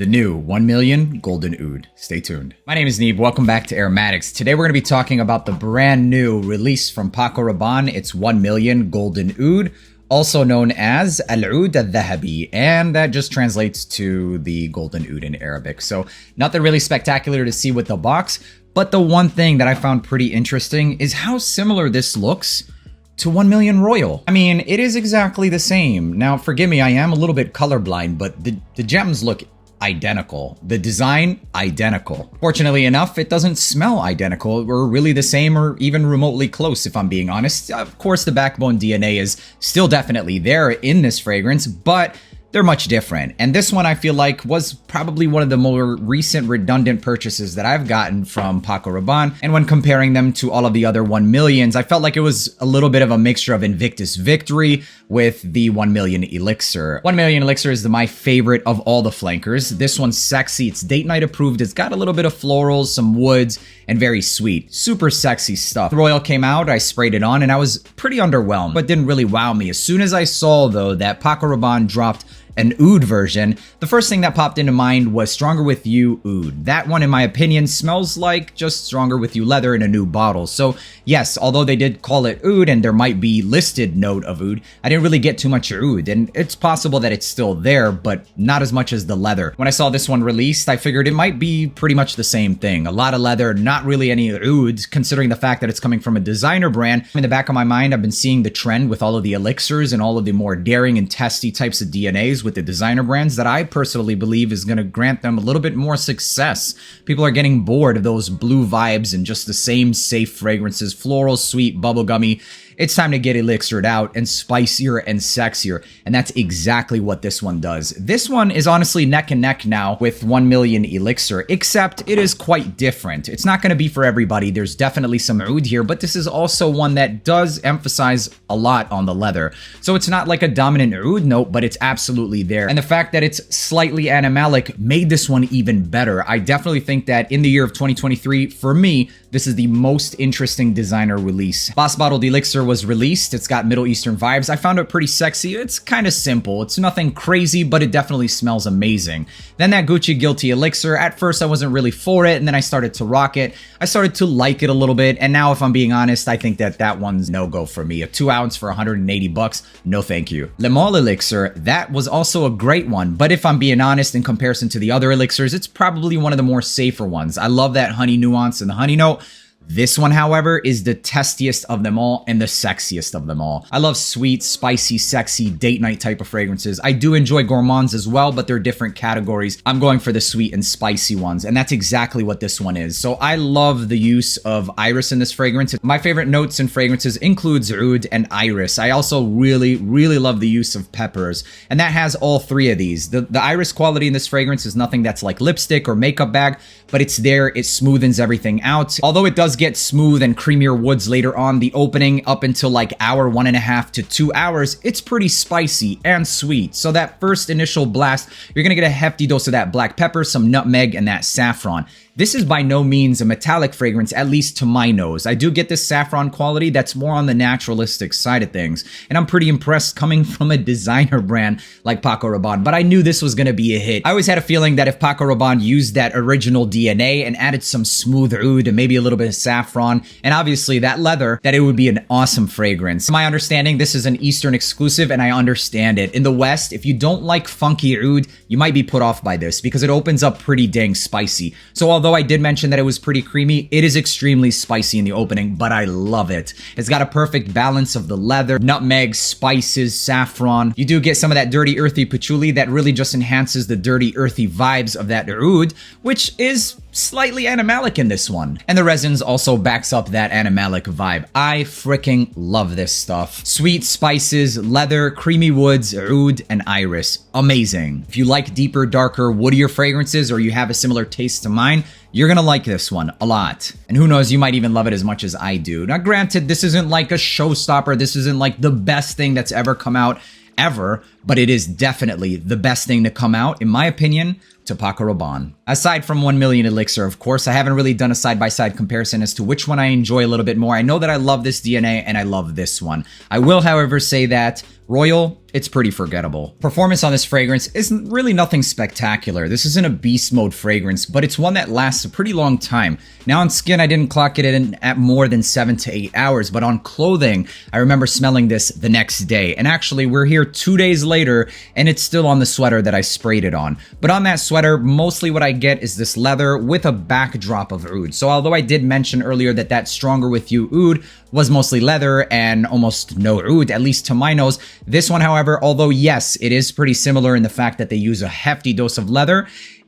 The new 1 million golden oud. Stay tuned. My name is Neeb. Welcome back to AROMATIX. Today we're going to be talking about the brand new release from Paco Rabanne. It's 1 million golden oud, also known as Al-Oud Al-Dhahabi, and that just translates to the golden oud in Arabic. So nothing really spectacular to see with the box, but the one thing that I found pretty interesting is how similar this looks to 1 million Royal. I mean, it is exactly the same. Now, forgive me, I am a little bit colorblind, but the gems look identical. The design, identical. Fortunately enough, it doesn't smell identical or really the same or even remotely close, if I'm being honest. Of course, the backbone DNA is still definitely there in this fragrance, but they're much different. And this one I feel like was probably one of the more recent redundant purchases that I've gotten from Paco Rabanne. And when comparing them to all of the other 1 millions, I felt like it was a little bit of a mixture of Invictus Victory with the 1 million Elixir. 1 million Elixir is my favorite of all the flankers. This one's sexy, it's date night approved, it's got a little bit of florals, some woods, and very sweet. Super sexy stuff. The Royal came out, I sprayed it on, and I was pretty underwhelmed, but didn't really wow me. As soon as I saw, though, that Paco Rabanne dropped an oud version, the first thing that popped into mind was Stronger With You Oud. That one, in my opinion, smells like just Stronger With You leather in a new bottle. So yes, although they did call it oud and there might be listed note of oud, I didn't really get too much oud, and it's possible that it's still there, but not as much as the leather. When I saw this one released, I figured it might be pretty much the same thing. A lot of leather, not really any oud, considering the fact that it's coming from a designer brand. In the back of my mind, I've been seeing the trend with all of the elixirs and all of the more daring and testy types of DNAs with the designer brands that I personally believe is going to grant them a little bit more success. People are getting bored of those blue vibes and just the same safe fragrances, floral, sweet, bubblegummy. It's time to get elixired out and spicier and sexier, and that's exactly what this one does. This one is honestly neck and neck now with 1 million Elixir, except it is quite different. It's not going to be for everybody. There's definitely some oud here, but this is also one that does emphasize a lot on the leather. So it's not like a dominant oud note, but it's absolutely there. And the fact that it's slightly animalic made this one even better. I definitely think that in the year of 2023, for me, this is the most interesting designer release. Boss Bottled Elixir was released. It's got Middle Eastern vibes. I found it pretty sexy. It's kind of simple. It's nothing crazy, but it definitely smells amazing. Then that Gucci Guilty Elixir. At first, I wasn't really for it, and then I started to rock it. I started to like it a little bit, and now, if I'm being honest, I think that that one's no-go for me. A 2 ounce for 180 bucks, no thank you. Le Male Elixir, that was also a great one, but if I'm being honest, in comparison to the other elixirs, it's probably one of the more safer ones. I love that honey nuance and the honey note. This one, however, is the testiest of them all and the sexiest of them all. I love sweet, spicy, sexy, date night type of fragrances. I do enjoy gourmands as well, but they're different categories. I'm going for the sweet and spicy ones, and that's exactly what this one is. So I love the use of iris in this fragrance. My favorite notes in fragrances includes oud and iris. I also really love the use of peppers, and that has all three of these. The iris quality in this fragrance is nothing that's like lipstick or makeup bag, but it's there. It smoothens everything out. Although it does get smooth and creamier woods later on, the opening up until like hour, 1.5 to 2 hours, it's pretty spicy and sweet. So that first initial blast, you're gonna get a hefty dose of that black pepper, some nutmeg, and that saffron. This is by no means a metallic fragrance, at least to my nose. I do get this saffron quality that's more on the naturalistic side of things, and I'm pretty impressed coming from a designer brand like Paco Rabanne, but I knew this was gonna be a hit. I always had a feeling that if Paco Rabanne used that original DNA and added some smooth oud and maybe a little bit of saffron, and obviously that leather, that it would be an awesome fragrance. My understanding, this is an Eastern exclusive, and I understand it. In the West, if you don't like funky oud, you might be put off by this because it opens up pretty dang spicy. So although I did mention that it was pretty creamy, it is extremely spicy in the opening, but I love it. It's got a perfect balance of the leather, nutmeg, spices, saffron. You do get some of that dirty, earthy patchouli that really just enhances the dirty, earthy vibes of that oud, which is slightly animalic in this one. And the resins also backs up that animalic vibe. I freaking love this stuff. Sweet spices, leather, creamy woods, oud, and iris. Amazing. If you like deeper, darker, woodier fragrances, or you have a similar taste to mine, you're gonna like this one a lot. And who knows, you might even love it as much as I do. Now granted, this isn't like a showstopper. This isn't like the best thing that's ever come out ever, but it is definitely the best thing to come out, in my opinion, to Paco Rabanne. Aside from 1 million Elixir, of course, I haven't really done a side-by-side comparison as to which one I enjoy a little bit more. I know that I love this DNA and I love this one. I will, however, say that Royal, it's pretty forgettable. Performance on this fragrance isn't really nothing spectacular. This isn't a beast mode fragrance, but it's one that lasts a pretty long time. Now on skin, I didn't clock it in at more than 7 to 8 hours, but on clothing, I remember smelling this the next day. And actually, we're here 2 days later, and it's still on the sweater that I sprayed it on. But on that sweater, mostly what I get is this leather with a backdrop of oud. So although I did mention earlier that that Stronger With You oud was mostly leather and almost no oud, at least to my nose, this one, however, although yes, it is pretty similar in the fact that they use a hefty dose of leather,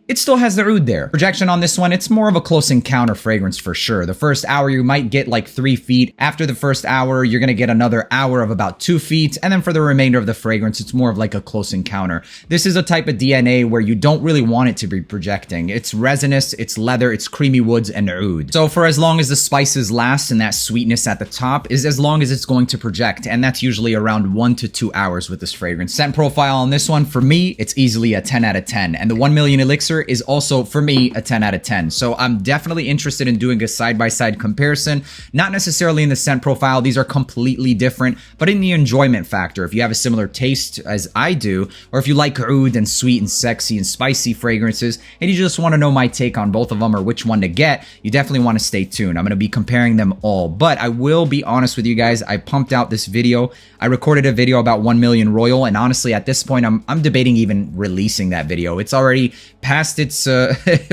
it still has the oud there. Projection on this one, it's more of a close encounter fragrance for sure. The first hour, you might get like 3 feet. After the first hour, you're gonna get another hour of about 2 feet. And then for the remainder of the fragrance, it's more of like a close encounter. This is a type of DNA where you don't really want it to be projecting. It's resinous, it's leather, it's creamy woods, and oud. So for as long as the spices last and that sweetness at the top is as long as it's going to project. And that's usually around 1 to 2 hours with this fragrance. Scent profile on this one, for me, it's easily a 10 out of 10. And the 1 million Elixir is also, for me, a 10 out of 10. So I'm definitely interested in doing a side-by-side comparison. Not necessarily in the scent profile, these are completely different, but in the enjoyment factor. If you have a similar taste as I do, or if you like oud and sweet and sexy and spicy fragrances, and you just want to know my take on both of them or which one to get, you definitely want to stay tuned. I'm going to be comparing them all, but I will be honest with you guys, I pumped out this video. I recorded a video about 1 million Royal, and honestly, at this point, I'm debating even releasing that video. It's already past its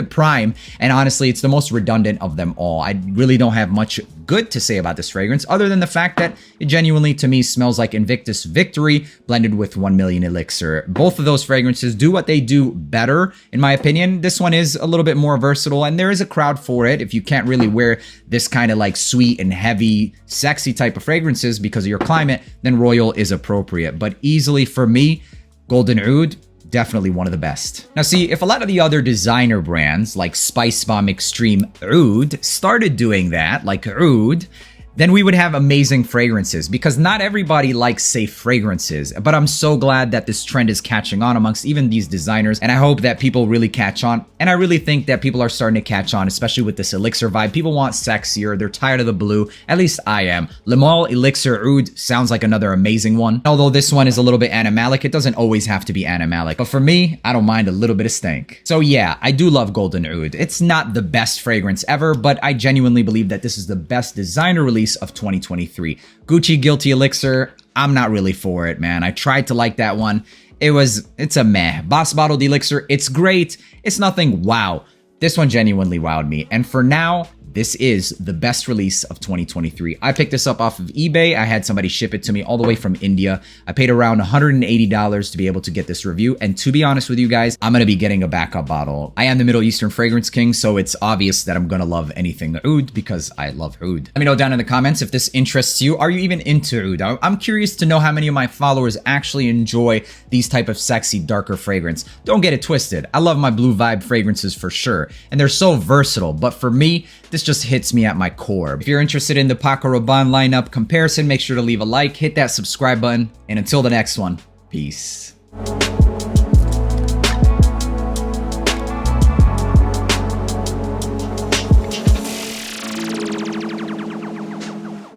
prime, and honestly, it's the most redundant of them all. I really don't have much good to say about this fragrance, other than the fact that it genuinely, to me, smells like Invictus Victory blended with 1 million Elixir. Both of those fragrances do what they do better, in my opinion. This one is a little bit more versatile, and there is a crowd for it. If you can't really wear this kind of like sweet and heavy, sexy type of fragrances because of your climate, then Royal is appropriate. But easily for me, Golden Oud, definitely one of the best. Now see, if a lot of the other designer brands like Spice Bomb Extreme Oud started doing that, like oud, then we would have amazing fragrances, because not everybody likes safe fragrances. But I'm so glad that this trend is catching on amongst even these designers, and I hope that people really catch on. And I really think that people are starting to catch on, especially with this Elixir vibe. People want sexier, they're tired of the blue, at least I am. Le Male Elixir Oud sounds like another amazing one. Although this one is a little bit animalic, it doesn't always have to be animalic. But for me, I don't mind a little bit of stank. So yeah, I do love Golden Oud. It's not the best fragrance ever, but I genuinely believe that this is the best designer release of 2023. Gucci Guilty Elixir, I'm not really for it, man. I tried to like that one. It's a meh. Boss Bottled Elixir, it's great. It's nothing wow. This one genuinely wowed me. And for now, this is the best release of 2023. I picked this up off of eBay. I had somebody ship it to me all the way from India. I paid around $180 to be able to get this review. And to be honest with you guys, I'm going to be getting a backup bottle. I am the Middle Eastern fragrance king, so it's obvious that I'm going to love anything oud because I love oud. Let me know down in the comments if this interests you. Are you even into oud? I'm curious to know how many of my followers actually enjoy these type of sexy, darker fragrance. Don't get it twisted. I love my blue vibe fragrances for sure, and they're so versatile. But for me, this just hits me at my core. If you're interested in the Paco Rabanne lineup comparison, make sure to leave a like, hit that subscribe button, and until the next one, peace.